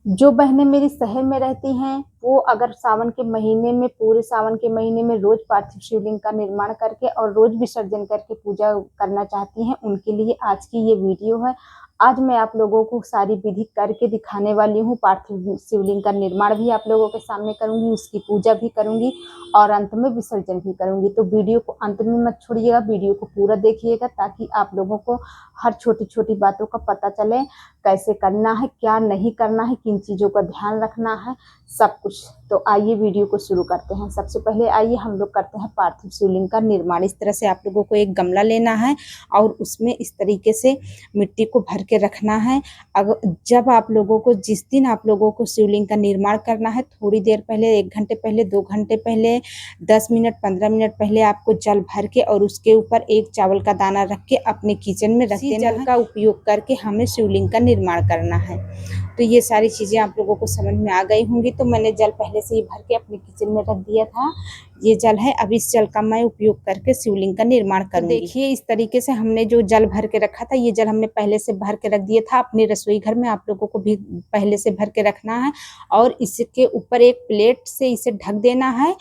जो बहनें मेरी शहर में रहती हैं, वो अगर सावन के महीने में, पूरे सावन के महीने में रोज पार्थिव शिवलिंग का निर्माण करके और रोज विसर्जन करके पूजा करना चाहती हैं, उनके लिए आज की ये वीडियो है। आज मैं आप लोगों को सारी विधि करके दिखाने वाली हूँ। पार्थिव शिवलिंग का निर्माण भी आप लोगों के सामने करूंगी, उसकी पूजा भी करूंगी और अंत में विसर्जन भी करूंगी। तो वीडियो को अंत में मत छोड़िएगा, वीडियो को पूरा देखिएगा ताकि आप लोगों को हर छोटी छोटी बातों का पता चले, कैसे करना है, क्या नहीं करना है, किन चीज़ों का ध्यान रखना है, सब कुछ। तो आइए वीडियो को शुरू करते हैं। सबसे पहले आइए हम लोग करते हैं पार्थिव शिवलिंग का निर्माण। इस तरह से आप लोगों को एक गमला लेना है और उसमें इस तरीके से मिट्टी को भर के रखना है। अगर जब आप लोगों को, जिस दिन आप लोगों को शिवलिंग का निर्माण करना है, थोड़ी देर पहले, 1 घंटे पहले, 2 घंटे पहले, 10 मिनट, 15 मिनट पहले आपको जल भर के और उसके ऊपर एक चावल का दाना रख के अपने किचन में रख देना है। जल का उपयोग करके हमें शिवलिंग का निर्माण करना है। तो ये सारी चीज़ें आप लोगों को समझ में आ गई होंगी। तो मैंने जल पहले से ही भर के अपने किचन में रख दिया था। ये जल है, अब इस जल का मैं उपयोग करके शिवलिंग का निर्माण करूंगी। तो देखिए इस तरीके से हमने जो जल भर के रखा था, ये जल हमने पहले से भर के रख दिया था। अपने रसोई घर में आप लोगों को भी पहले से भर के रखना है और इसके ऊपर एक प्लेट से इसे ढक देना है।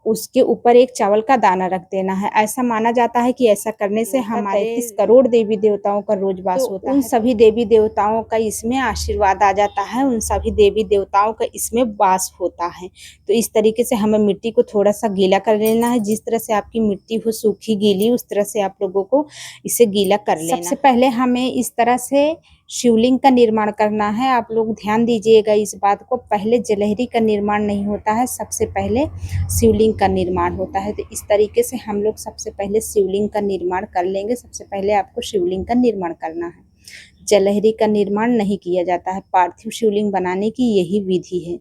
उसके ऊपर एक चावल का दाना रख देना है। ऐसा माना जाता है कि ऐसा करने से हमारे 33 करोड़ देवी देवताओं का रोज वास होता है। उन सभी देवी देवताओं का इसमें आशीर्वाद आ जाता है, उन सभी देवी देवताओं का इसमें वास होता है। तो इस तरीके से हमें मिट्टी को थोड़ा सा गीला कर लेना है। जिस तरह से आपकी मिट्टी हो सूखी गीली, उस तरह से आप लोगों को इसे गीला कर लेना। सबसे पहले हमें इस तरह से शिवलिंग का निर्माण करना है। आप लोग ध्यान दीजिएगा इस बात को, पहले जलहरी का निर्माण नहीं होता है, सबसे पहले शिवलिंग का निर्माण होता है। तो इस तरीके से हम लोग सबसे पहले शिवलिंग का निर्माण कर लेंगे। सबसे पहले आपको शिवलिंग का निर्माण करना है, जलहरी का निर्माण नहीं किया जाता है। पार्थिव शिवलिंग बनाने की यही विधि है।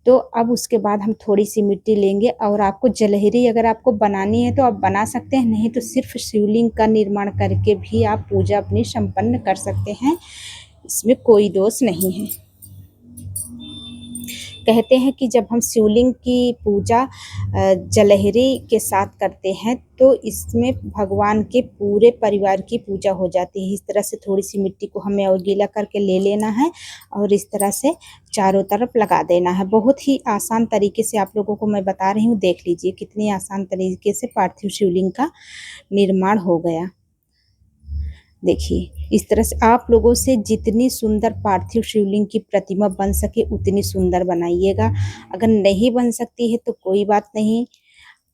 तो अब उसके बाद हम थोड़ी सी मिट्टी लेंगे और आपको जलहरी अगर आपको बनानी है तो आप बना सकते हैं, नहीं तो सिर्फ शिवलिंग का निर्माण करके भी आप पूजा अपनी संपन्न कर सकते हैं, इसमें कोई दोष नहीं है। कहते हैं कि जब हम शिवलिंग की पूजा जलहरी के साथ करते हैं तो इसमें भगवान के पूरे परिवार की पूजा हो जाती है। इस तरह से थोड़ी सी मिट्टी को हमें और गीला करके ले लेना है और इस तरह से चारों तरफ लगा देना है। बहुत ही आसान तरीके से आप लोगों को मैं बता रही हूँ, देख लीजिए कितनी आसान तरीके से पार्थिव शिवलिंग का निर्माण हो गया। देखिए इस तरह से आप लोगों से जितनी सुंदर पार्थिव शिवलिंग की प्रतिमा बन सके उतनी सुंदर बनाइएगा। अगर नहीं बन सकती है तो कोई बात नहीं,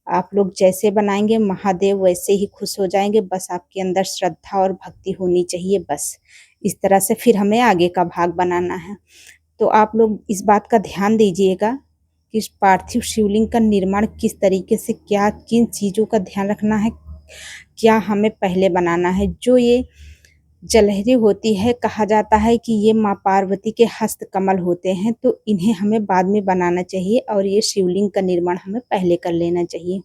आप लोग जैसे बनाएंगे महादेव वैसे ही खुश हो जाएंगे। बस आपके अंदर श्रद्धा और भक्ति होनी चाहिए बस। इस तरह से फिर हमें आगे का भाग बनाना है। तो आप लोग इस बात का ध्यान दीजिएगा कि इस पार्थिव शिवलिंग का निर्माण किस तरीके से, क्या किन चीज़ों का ध्यान रखना है, क्या हमें पहले बनाना है। जो ये जलहरी होती है, कहा जाता है कि ये माँ पार्वती के हस्त कमल होते हैं, तो इन्हें हमें बाद में बनाना चाहिए और ये शिवलिंग का निर्माण हमें पहले कर लेना चाहिए।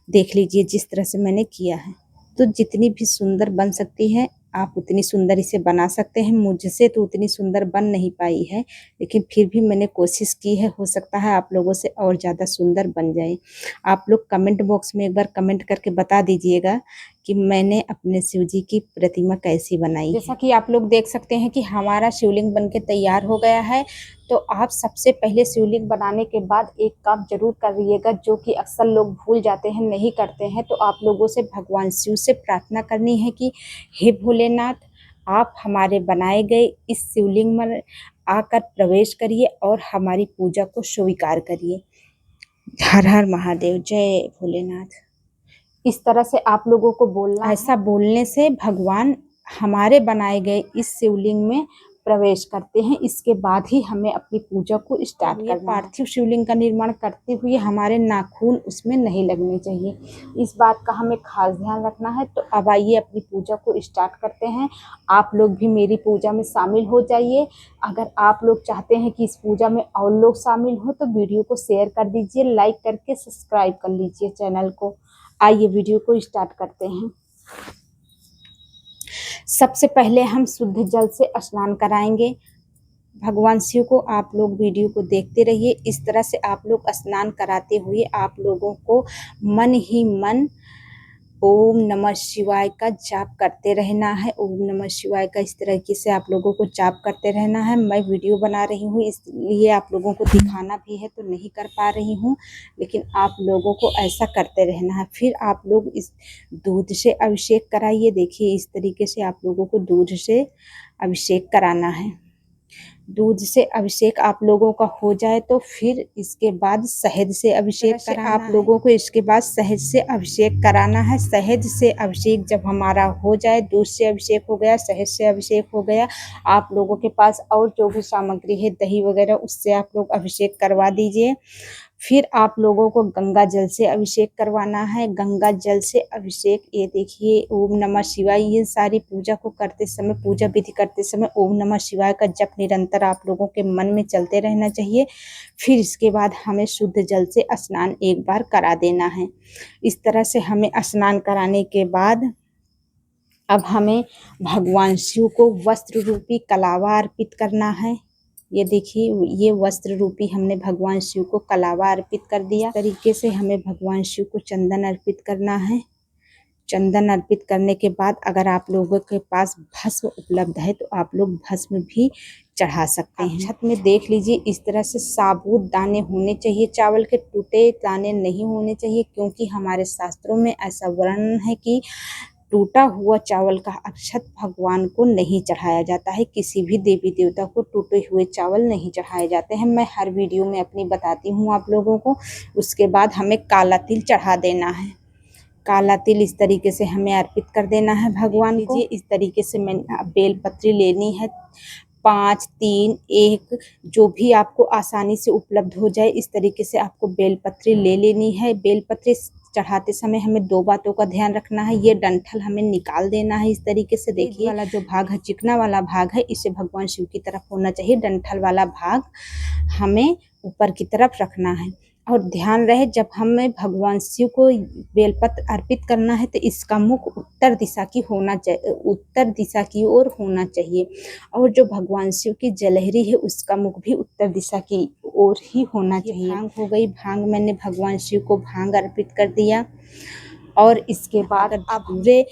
देख लीजिए जिस तरह से मैंने किया है। तो जितनी भी सुंदर बन सकती है आप उतनी सुंदर इसे बना सकते हैं। मुझसे तो उतनी सुंदर बन नहीं पाई है, लेकिन फिर भी मैंने कोशिश की है। हो सकता है आप लोगों से और ज़्यादा सुंदर बन जाए। आप लोग कमेंट बॉक्स में एक बार कमेंट करके बता दीजिएगा कि मैंने अपने शिव जी की प्रतिमा कैसी बनाई। जैसा कि आप लोग देख सकते हैं कि हमारा शिवलिंग बनके तैयार हो गया है। तो आप सबसे पहले शिवलिंग बनाने के बाद एक काम जरूर करिएगा, जो कि अक्सर लोग भूल जाते हैं, नहीं करते हैं। तो आप लोगों से भगवान शिव से प्रार्थना करनी है कि हे भोलेनाथ, आप हमारे बनाए गए इस शिवलिंग में आकर प्रवेश करिए और हमारी पूजा को स्वीकार करिए। हर हर महादेव, जय भोलेनाथ। इस तरह से आप लोगों को बोलना है। ऐसा बोलने से भगवान हमारे बनाए गए इस शिवलिंग में प्रवेश करते हैं। इसके बाद ही हमें अपनी पूजा को स्टार्ट करना है। पार्थिव शिवलिंग का निर्माण करते हुए हमारे नाखून उसमें नहीं लगने चाहिए, इस बात का हमें खास ध्यान रखना है। तो अब आइए अपनी पूजा को स्टार्ट करते हैं। आप लोग भी मेरी पूजा में शामिल हो जाइए। अगर आप लोग चाहते हैं कि इस पूजा में और लोग शामिल हो तो वीडियो को शेयर कर दीजिए, लाइक करके सब्सक्राइब कर लीजिए चैनल को। आइए वीडियो को स्टार्ट करते हैं। सबसे पहले हम शुद्ध जल से स्नान कराएंगे भगवान शिव को। आप लोग वीडियो को देखते रहिए। इस तरह से आप लोग स्नान कराते हुए आप लोगों को मन ही मन ओम नमः शिवाय का जाप करते रहना है। ओम नमः शिवाय का इस तरीके से आप लोगों को जाप करते रहना है। मैं वीडियो बना रही हूँ इसलिए आप लोगों को दिखाना भी है तो नहीं कर पा रही हूँ, लेकिन आप लोगों को ऐसा करते रहना है। फिर आप लोग इस दूध से अभिषेक कराइए। देखिए इस तरीके से आप लोगों को दूध से अभिषेक कराना है। दूध से अभिषेक आप लोगों का हो जाए तो फिर इसके बाद शहद से अभिषेक कराना आप लोगों को इसके बाद शहद से अभिषेक कराना है। शहद से अभिषेक जब हमारा हो जाए, दूध से अभिषेक हो गया, शहद से अभिषेक हो गया, आप लोगों के पास और जो भी सामग्री है दही वगैरह उससे आप लोग अभिषेक करवा दीजिए। फिर आप लोगों को गंगा जल से अभिषेक करवाना है। गंगा जल से अभिषेक, ये देखिए ओम नमः शिवाय, ये सारी पूजा को करते समय, पूजा विधि करते समय ओम नमः शिवाय का जप निरंतर आप लोगों के मन में चलते रहना चाहिए। फिर इसके बाद हमें शुद्ध जल से स्नान एक बार करा देना है। इस तरह से हमें स्नान कराने के बाद अब हमें भगवान शिव को वस्त्र रूपी कलावा अर्पित करना है। ये देखिए ये वस्त्र रूपी हमने भगवान शिव को कलावा अर्पित कर दिया। इस तरीके से हमें भगवान शिव को चंदन अर्पित करना है। चंदन अर्पित करने के बाद अगर आप लोगों के पास भस्म उपलब्ध है तो आप लोग भस्म भी चढ़ा सकते हैं। छत में देख लीजिए इस तरह से साबुत दाने होने चाहिए, चावल के टूटे दाने नहीं होने चाहिए, क्योंकि हमारे शास्त्रों में ऐसा वर्णन है कि टूटा हुआ चावल का अक्षत भगवान को नहीं चढ़ाया जाता है। किसी भी देवी देवता को टूटे हुए चावल नहीं चढ़ाए जाते हैं। मैं हर वीडियो में अपनी बताती हूँ आप लोगों को। उसके बाद हमें काला तिल चढ़ा देना है। काला तिल इस तरीके से हमें अर्पित कर देना है भगवान को। इस तरीके से मैं बेलपत्री लेनी है 5, 3, 1 जो भी आपको आसानी से उपलब्ध हो जाए, इस तरीके से आपको बेलपत्री ले लेनी है। बेलपत्री चढ़ाते समय हमें 2 बातों का ध्यान रखना है। ये डंठल हमें निकाल देना है इस तरीके से। देखिए वाला जो भाग है, चिकना वाला भाग है, इसे भगवान शिव की तरफ होना चाहिए। डंठल वाला भाग हमें ऊपर की तरफ रखना है। और ध्यान रहे जब हमें भगवान शिव को बेलपत्र अर्पित करना है तो इसका मुख उत्तर दिशा की होना चाहिए, उत्तर दिशा की ओर होना चाहिए। और जो भगवान शिव की जलहरी है उसका मुख भी उत्तर दिशा की ओर ही होना चाहिए। भांग हो गई, भांग मैंने भगवान शिव को भांग अर्पित कर दिया। और इसके बाद अब धतूरे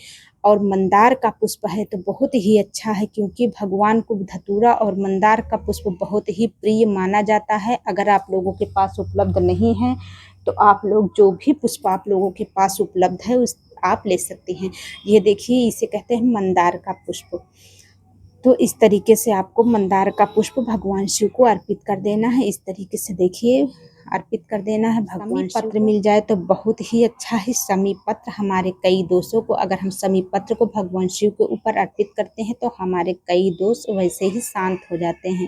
और मंदार का पुष्प है तो बहुत ही अच्छा है, क्योंकि भगवान को धतूरा और मंदार का पुष्प बहुत ही प्रिय माना जाता है। अगर आप लोगों के पास उपलब्ध नहीं है तो आप लोग जो भी पुष्प आप लोगों के पास उपलब्ध है उस आप ले सकते हैं। ये देखिए इसे कहते हैं मंदार का पुष्प। तो इस तरीके से आपको मंदार का पुष्प भगवान शिव को अर्पित कर देना है। इस तरीके से देखिए अर्पित कर देना है भगवान शिव। पत्र मिल जाए तो बहुत ही अच्छा है। समी पत्र हमारे कई दोषों को, अगर हम समी पत्र को भगवान शिव के ऊपर अर्पित करते हैं तो हमारे कई दोष वैसे ही शांत हो जाते हैं,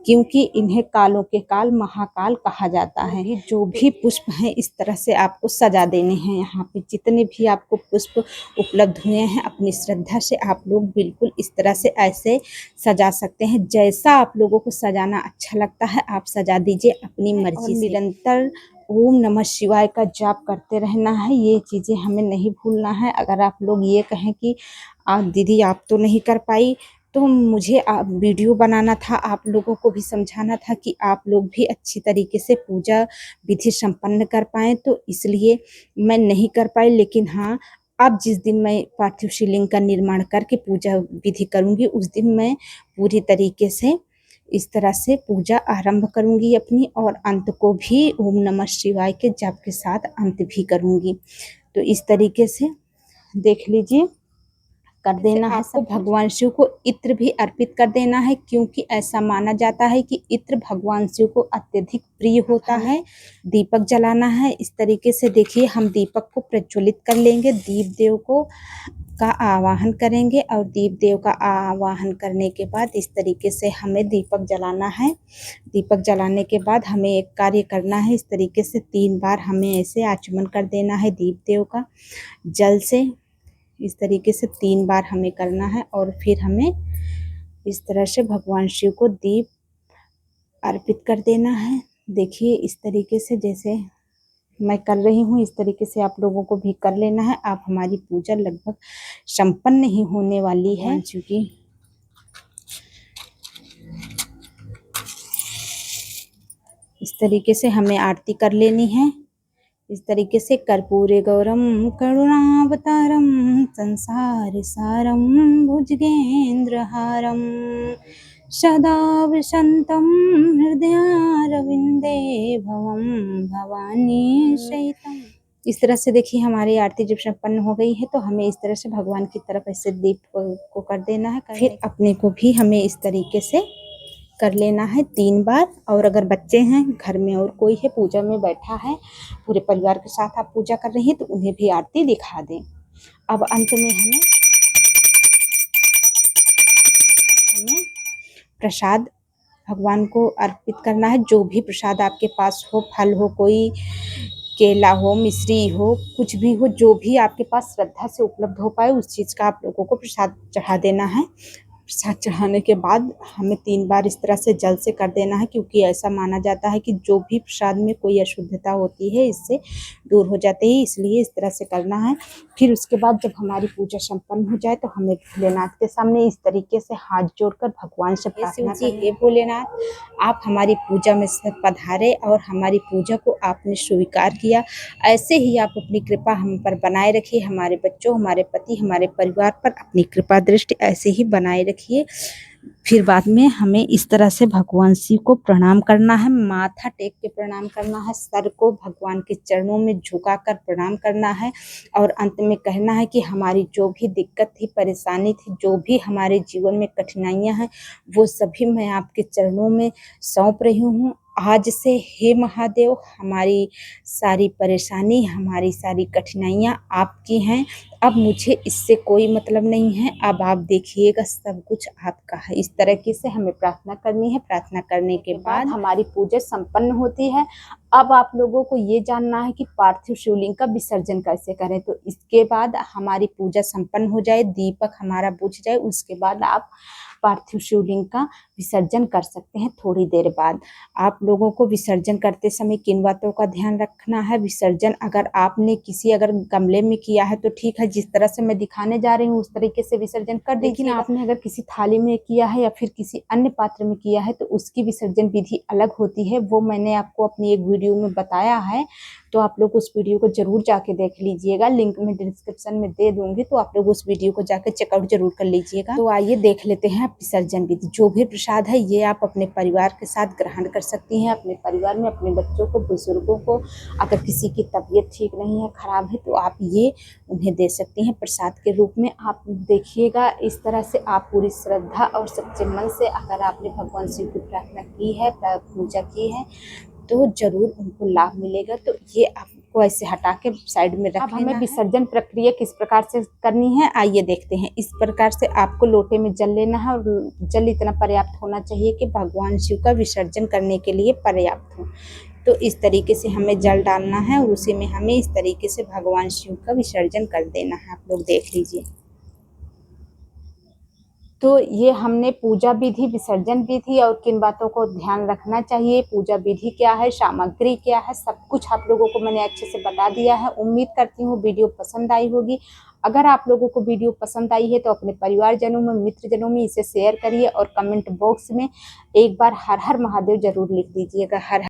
क्योंकि इन्हें कालों के काल महाकाल कहा जाता है। जो भी पुष्प हैं इस तरह से आपको सजा देने हैं। यहाँ पे जितने भी आपको पुष्प उपलब्ध हुए हैं अपनी श्रद्धा से आप लोग बिल्कुल इस तरह से ऐसे सजा सकते हैं। जैसा आप लोगों को सजाना अच्छा लगता है आप सजा दीजिए अपनी मर्जी से। निरंतर ओम नमः शिवाय का जाप करते रहना है। ये चीज़ें हमें नहीं भूलना है। अगर आप लोग ये कहें कि दीदी आप तो नहीं कर पाई, तो मुझे वीडियो बनाना था, आप लोगों को भी समझाना था कि आप लोग भी अच्छी तरीके से पूजा विधि संपन्न कर पाएँ, तो इसलिए मैं नहीं कर पाई। लेकिन हाँ, अब जिस दिन मैं पार्थिव शिवलिंग का निर्माण करके पूजा विधि करूँगी उस दिन मैं पूरी तरीके से इस तरह से पूजा आरंभ करूँगी अपनी, और अंत को भी ओम नमः शिवाय के जप के साथ अंत भी करूँगी। तो इस तरीके से देख लीजिए कर देना है। आपको भगवान शिव को इत्र भी अर्पित कर देना है, क्योंकि ऐसा माना जाता है कि इत्र भगवान शिव को अत्यधिक प्रिय होता है। दीपक जलाना है इस तरीके से। देखिए हम दीपक को प्रज्वलित कर लेंगे, दीप देव को का आवाहन करेंगे, और दीप देव का आवाहन करने के बाद इस तरीके से हमें दीपक जलाना है। दीपक जलाने के बाद हमें एक कार्य करना है, इस तरीके से 3 बार हमें ऐसे आचमन कर देना है दीप देव का जल से। इस तरीके से 3 बार हमें करना है, और फिर हमें इस तरह से भगवान शिव को दीप अर्पित कर देना है। देखिए इस तरीके से जैसे मैं कर रही हूँ इस तरीके से आप लोगों को भी कर लेना है। आप हमारी पूजा लगभग संपन्न ही होने वाली है, क्योंकि इस तरीके से हमें आरती कर लेनी है। इस तरीके से कर्पूरे गौरम करुणावतारम संसार सारम भुजगेंद्रहारम सदा वसन्तं हृदयारविंदे भवं भवानी सहितम। इस तरह से देखिए हमारी आरती जब संपन्न हो गई है तो हमें इस तरह से भगवान की तरफ ऐसे दीप को कर देना है। फिर अपने को भी हमें इस तरीके से कर लेना है 3 बार। और अगर बच्चे हैं घर में और कोई है पूजा में बैठा है, पूरे परिवार के साथ आप पूजा कर रही हैं, तो उन्हें भी आरती दिखा दें। अब अंत में हमें प्रसाद भगवान को अर्पित करना है। जो भी प्रसाद आपके पास हो, फल हो, कोई केला हो, मिश्री हो, कुछ भी हो, जो भी आपके पास श्रद्धा से उपलब्ध हो पाए उस चीज़ का आप लोगों को प्रसाद चढ़ा देना है। प्रसाद चढ़ाने के बाद हमें 3 बार इस तरह से जल से कर देना है, क्योंकि ऐसा माना जाता है कि जो भी प्रसाद में कोई अशुद्धता होती है इससे दूर हो जाती है, इसलिए इस तरह से करना है। फिर उसके बाद जब हमारी पूजा संपन्न हो जाए तो हमें भोलेनाथ के सामने इस तरीके से हाथ जोड़कर भगवान से प्रार्थना करनी। हे भोलेनाथ, आप हमारी पूजा में पधारे और हमारी पूजा को आपने स्वीकार किया। ऐसे ही आप अपनी कृपा हम पर बनाए रखिए, हमारे बच्चों, हमारे पति, हमारे परिवार पर अपनी कृपा दृष्टि ऐसे ही बनाए रखिए। फिर बाद में हमें इस तरह से भगवान शिव को प्रणाम करना है, माथा टेक के प्रणाम करना है, सर को भगवान के चरणों में झुकाकर प्रणाम करना है। और अंत में कहना है कि हमारी जो भी दिक्कत थी, परेशानी थी, जो भी हमारे जीवन में कठिनाइयाँ हैं, वो सभी मैं आपके चरणों में सौंप रही हूँ। आज से हे महादेव, हमारी सारी परेशानी, हमारी सारी कठिनाइयाँ आपकी हैं। अब मुझे इससे कोई मतलब नहीं है, अब आप देखिएगा सब कुछ आपका है। इस तरीके से हमें प्रार्थना करनी है। प्रार्थना करने के बाद हमारी पूजा संपन्न होती है। अब आप लोगों को ये जानना है कि पार्थिव शिवलिंग का विसर्जन कैसे करें। तो इसके बाद हमारी पूजा संपन्न हो जाए, दीपक हमारा बुझ जाए, उसके बाद आप पार्थिव शिवलिंग का विसर्जन कर सकते हैं। थोड़ी देर बाद आप लोगों को विसर्जन करते समय किन बातों का ध्यान रखना है। विसर्जन अगर आपने अगर गमले में किया है तो ठीक है, जिस तरह से मैं दिखाने जा रही हूँ उस तरीके से विसर्जन कर दीजिए। लेकिन आपने अगर किसी थाली में किया है या फिर किसी अन्य पात्र में किया है तो उसकी विसर्जन विधि अलग होती है। वो मैंने आपको अपनी एक वीडियो में बताया है, तो आप लोग उस वीडियो को जरूर जाके देख लीजिएगा। लिंक में डिस्क्रिप्शन में दे दूंगी, तो आप लोग उस वीडियो को जाकर चेकआउट जरूर कर लीजिएगा। तो आइए देख लेते हैं विसर्जन विधि। जो भी प्रसाद है ये आप अपने परिवार के साथ ग्रहण कर सकती हैं। अपने परिवार में अपने बच्चों को, बुजुर्गों को, अगर किसी की तबीयत ठीक नहीं है, खराब है, तो आप ये उन्हें दे सकती हैं प्रसाद के रूप में। आप देखिएगा इस तरह से आप पूरी श्रद्धा और सच्चे मन से अगर आपने भगवान शिव की प्रार्थना की है, पूजा की है, तो जरूर उनको लाभ मिलेगा। तो ये आपको ऐसे हटा के साइड में रख लेना है। अब हमें विसर्जन प्रक्रिया किस प्रकार से करनी है आइए देखते हैं। इस प्रकार से आपको लोटे में जल लेना है, और जल इतना पर्याप्त होना चाहिए कि भगवान शिव का विसर्जन करने के लिए पर्याप्त हो। तो इस तरीके से हमें जल डालना है और उसी में हमें इस तरीके से भगवान शिव का विसर्जन कर देना है। आप लोग देख लीजिए। तो ये हमने पूजा विधि, विसर्जन विधि और किन बातों को ध्यान रखना चाहिए, पूजा विधि क्या है, सामग्री क्या है, सब कुछ आप लोगों को मैंने अच्छे से बता दिया है। उम्मीद करती हूँ वीडियो पसंद आई होगी। अगर आप लोगों को वीडियो पसंद आई है तो अपने परिवारजनों में, मित्रजनों में इसे शेयर करिए और कमेंट बॉक्स में एक बार हर हर महादेव जरूर लिख दीजिएगा। हर